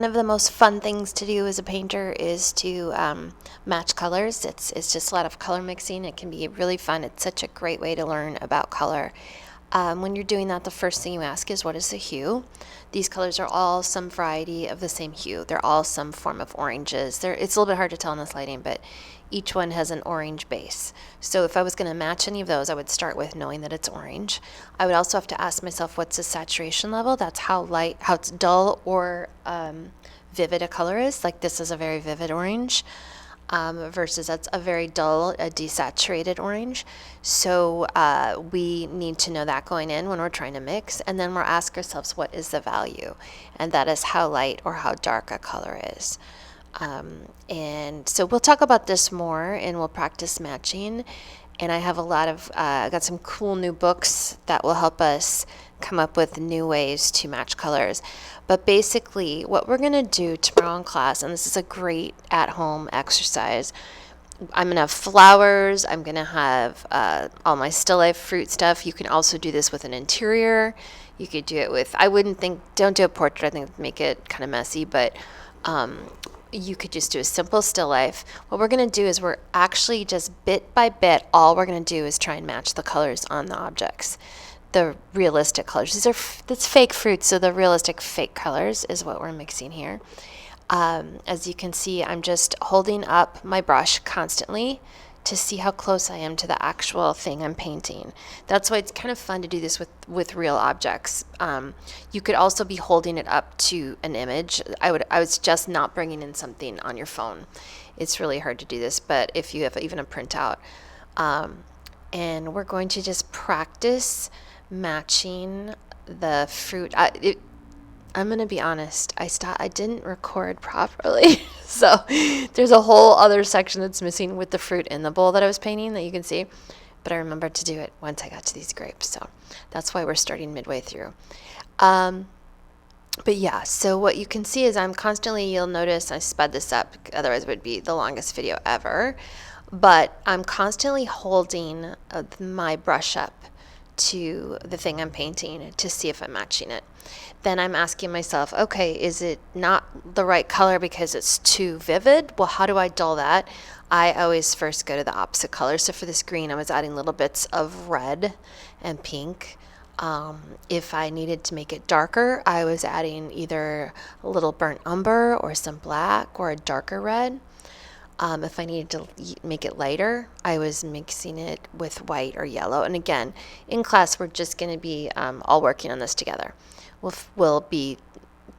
One of the most fun things to do as a painter is to match colors. It's just a lot of color mixing. It can be really fun. It's such a great way to learn about color. When you're doing that, the first thing you ask is, what is the hue? These colors are all some variety of the same hue. They're all some form of oranges. It's a little bit hard to tell in this lighting, but each one has an orange base. So if I was going to match any of those, I would start with knowing that it's orange. I would also have to ask myself, what's the saturation level? That's how light, how it's dull or vivid a color is. Like this is a very vivid orange. Versus that's a very dull, a desaturated orange. So we need to know that going in when we're trying to mix, and then we'll ask ourselves, what is the value? And that is how light or how dark a color is. And so we'll talk about this more, and we'll practice matching. And I have I got some cool new books that will help us come up with new ways to match colors. But basically, what we're going to do tomorrow in class, and this is a great at-home exercise, I'm going to have flowers. I'm going to have all my still life fruit stuff. You can also do this with an interior. You could do it with, don't do a portrait. I think it'd make it kind of messy, but you could just do a simple still life. What we're going to do is we're actually just bit by bit, all we're going to do is try and match the colors on the objects. The realistic colors. That's fake fruit, so the realistic fake colors is what we're mixing here. As you can see, I'm just holding up my brush constantly to see how close I am to the actual thing I'm painting. That's why it's kind of fun to do this with real objects. You could also be holding it up to an image. I was just not bringing in something on your phone. It's really hard to do this, but if you have even a printout. And we're going to just practice matching the fruit. I'm going to be honest, I didn't record properly. So there's a whole other section that's missing with the fruit in the bowl that I was painting that you can see. But I remembered to do it once I got to these grapes. So that's why we're starting midway through. But yeah, so what you can see is you'll notice I sped this up, otherwise it would be the longest video ever. But I'm constantly holding my brush up to the thing I'm painting to see if I'm matching it. Then I'm asking myself, okay, is it not the right color because it's too vivid? Well, how do I dull that? I always first go to the opposite color. So for this green, I was adding little bits of red and pink. If I needed to make it darker, I was adding either a little burnt umber or some black or a darker red. If I needed to make it lighter, I was mixing it with white or yellow. And again, in class, we're just going to be all working on this together. We'll be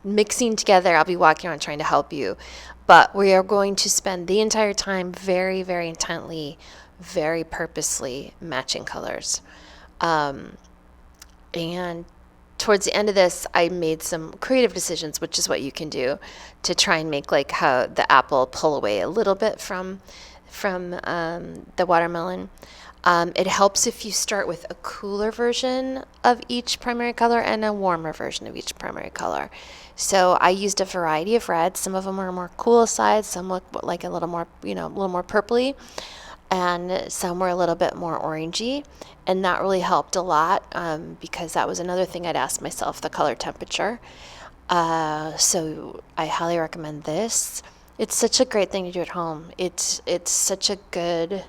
mixing together. I'll be walking around trying to help you. But we are going to spend the entire time very, very intently, very purposely matching colors. And towards the end of this, I made some creative decisions, which is what you can do to try and make like how the apple pull away a little bit from the watermelon. It helps if you start with a cooler version of each primary color and a warmer version of each primary color. So I used a variety of reds. Some of them were more cool sides, some look like a little more, a little more purpley, and some were a little bit more orangey. And that really helped a lot because that was another thing I'd ask myself, the color temperature. So I highly recommend this. It's such a great thing to do at home. It's such a good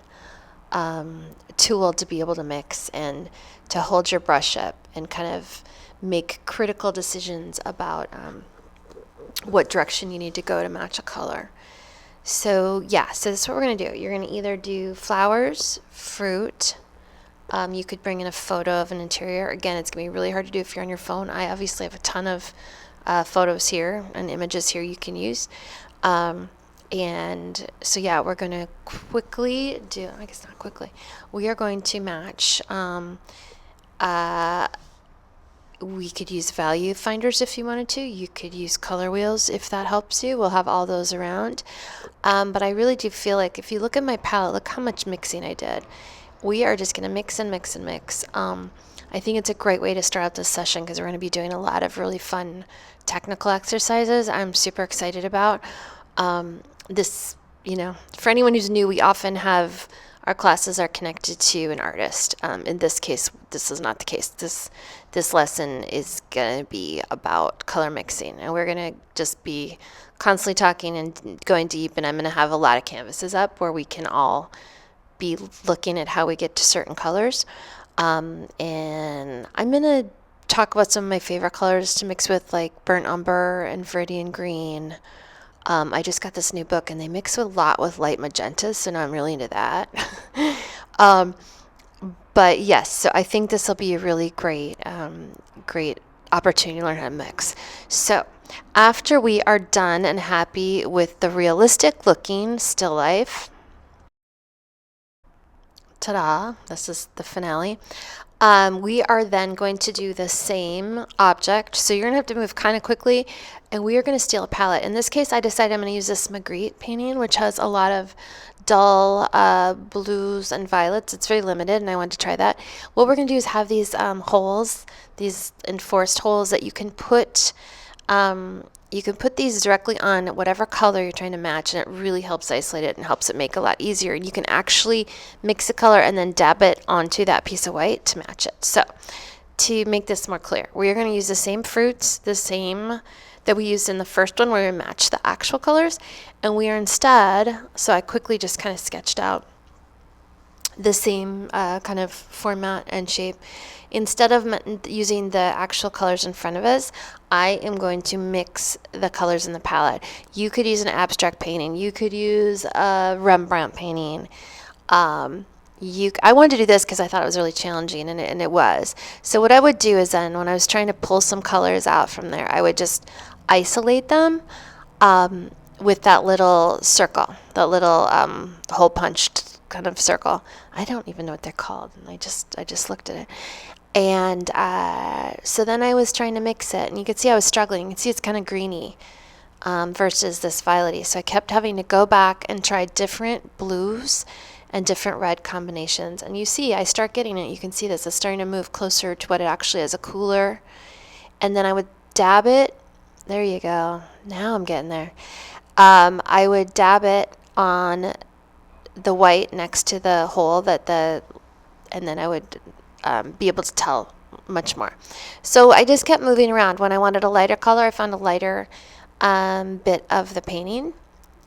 tool to be able to mix and to hold your brush up and kind of make critical decisions about what direction you need to go to match a color. So yeah, so this is what we're going to do. You're going to either do flowers, fruit. You could bring in a photo of an interior. Again, it's going to be really hard to do if you're on your phone. I obviously have a ton of photos here and images here you can use. And so yeah, we're going to quickly do, I guess not quickly, we are going to match. We could use value finders if you wanted to. You could use color wheels if that helps you. We'll have all those around. But I really do feel like if you look at my palette, look how much mixing I did. We are just going to mix and mix and mix. I think it's a great way to start out this session because we're going to be doing a lot of really fun technical exercises I'm super excited about. For anyone who's new, we often have our classes are connected to an artist. In this case, this is not the case. This lesson is going to be about color mixing, and we're going to just be constantly talking and going deep, and I'm going to have a lot of canvases up where we can all be looking at how we get to certain colors. And I'm going to talk about some of my favorite colors to mix with, like burnt umber and viridian green. I just got this new book and they mix a lot with light magentas, so now I'm really into that. But yes, so I think this will be a really great opportunity to learn how to mix. So after we are done and happy with the realistic looking still life, ta-da, this is the finale. We are then going to do the same object. So you're going to have to move kind of quickly, and we are going to steal a palette. In this case, I decided I'm going to use this Magritte painting, which has a lot of dull blues and violets. It's very limited, and I wanted to try that. What we're going to do is have these holes, these enforced holes that you can put these directly on whatever color you're trying to match, and it really helps isolate it and helps it make it a lot easier. And you can actually mix a color and then dab it onto that piece of white to match it. So to make this more clear, we are going to use the same fruits, the same that we used in the first one where we match the actual colors, and we are instead, so I quickly just kind of sketched out the same kind of format and shape. Instead of using the actual colors in front of us, I am going to mix the colors in the palette. You could use an abstract painting. You could use a Rembrandt painting. I wanted to do this because I thought it was really challenging, and it was. So what I would do is then when I was trying to pull some colors out from there, I would just isolate them with that little circle, that little hole punched kind of circle. I don't even know what they're called, and I just looked at it. And so then I was trying to mix it, and you could see I was struggling. You can see it's kind of greeny versus this violety. So I kept having to go back and try different blues and different red combinations. And you see, I start getting it. You can see this. It's starting to move closer to what it actually is, a cooler. And then I would dab it. There you go. Now I'm getting there. I would dab it on the white next to the hole and then I would be able to tell much more. So I just kept moving around. When I wanted a lighter color, I found a lighter bit of the painting.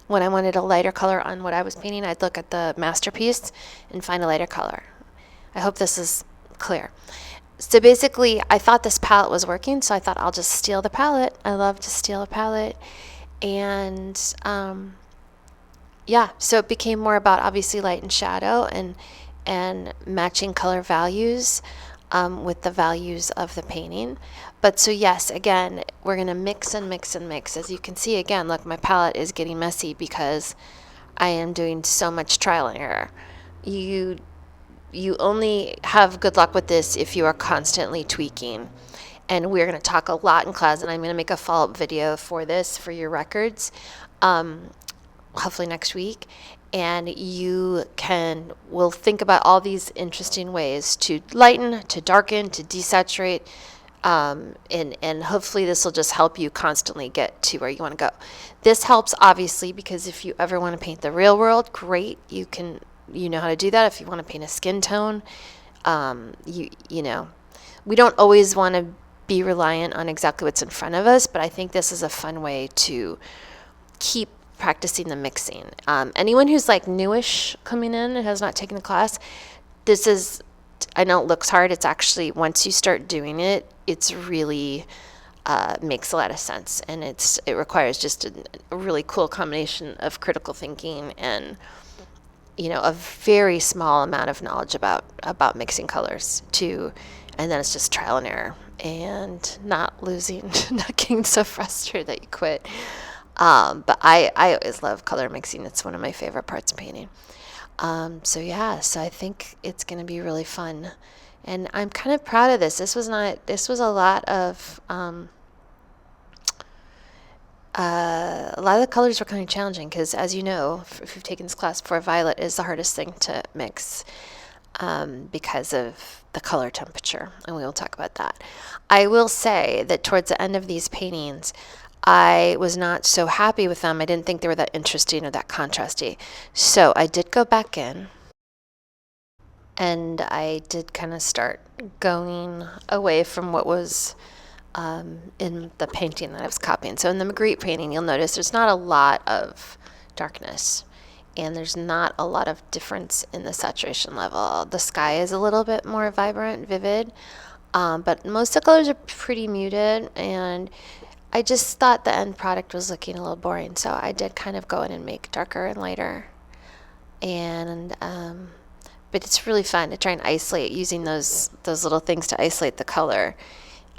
When I wanted a lighter color on what I was painting, I'd look at the masterpiece and find a lighter color. I hope this is clear. So basically, I thought this palette was working, so I thought I'll just steal the palette. I love to steal a palette. And yeah, so it became more about obviously light and shadow and matching color values with the values of the painting. But so yes, again, we're going to mix and mix and mix. As you can see, again, look, my palette is getting messy because I am doing so much trial and error. You only have good luck with this if you are constantly tweaking. And we're going to talk a lot in class, and I'm going to make a follow-up video for this for your records, hopefully next week. And we'll think about all these interesting ways to lighten, to darken, to desaturate, and hopefully this will just help you constantly get to where you want to go. This helps obviously because if you ever want to paint the real world, great, you know how to do that. If you want to paint a skin tone, you know, we don't always want to be reliant on exactly what's in front of us, but I think this is a fun way to keep practicing the mixing. Anyone who's like newish coming in and has not taken the class, I know it looks hard. It's actually, once you start doing it, it's really makes a lot of sense, and it requires just a really cool combination of critical thinking and a very small amount of knowledge about mixing colors too, and then it's just trial and error and not getting so frustrated that you quit. But I always love color mixing. It's one of my favorite parts of painting. So I think it's going to be really fun, and I'm kind of proud of this. This was a lot of the colors were kind of challenging because, as you know, if you've taken this class before, violet is the hardest thing to mix because of the color temperature, and we will talk about that. I will say that towards the end of these paintings, I was not so happy with them. I didn't think they were that interesting or that contrasty. So I did go back in And I did kind of start going away from what was in the painting that I was copying. So in the Magritte painting, you'll notice there's not a lot of darkness and there's not a lot of difference in the saturation level. The sky is a little bit more vibrant, vivid, but most of the colors are pretty muted, and I just thought the end product was looking a little boring, so I did kind of go in and make darker and lighter. And but it's really fun to try and isolate using those little things to isolate the color.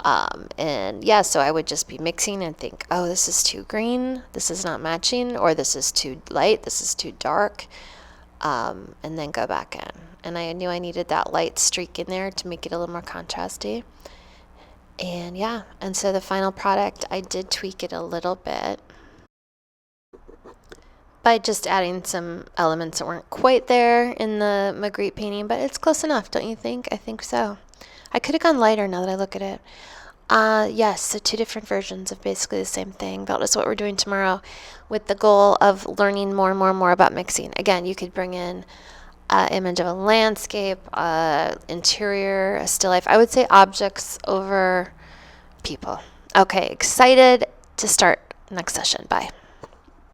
And yeah, so I would just be mixing and think, oh, this is too green, this is not matching, or this is too light, this is too dark, and then go back in. And I knew I needed that light streak in there to make it a little more contrasty. And yeah, and so the final product, I did tweak it a little bit by just adding some elements that weren't quite there in the Magritte painting, but it's close enough, don't you think? I think so. I could have gone lighter now that I look at it. Yes, so two different versions of basically the same thing. That is what we're doing tomorrow with the goal of learning more and more and more about mixing. Again, you could bring in an image of a landscape, interior, a still life. I would say objects over people. Okay, excited to start next session. Bye.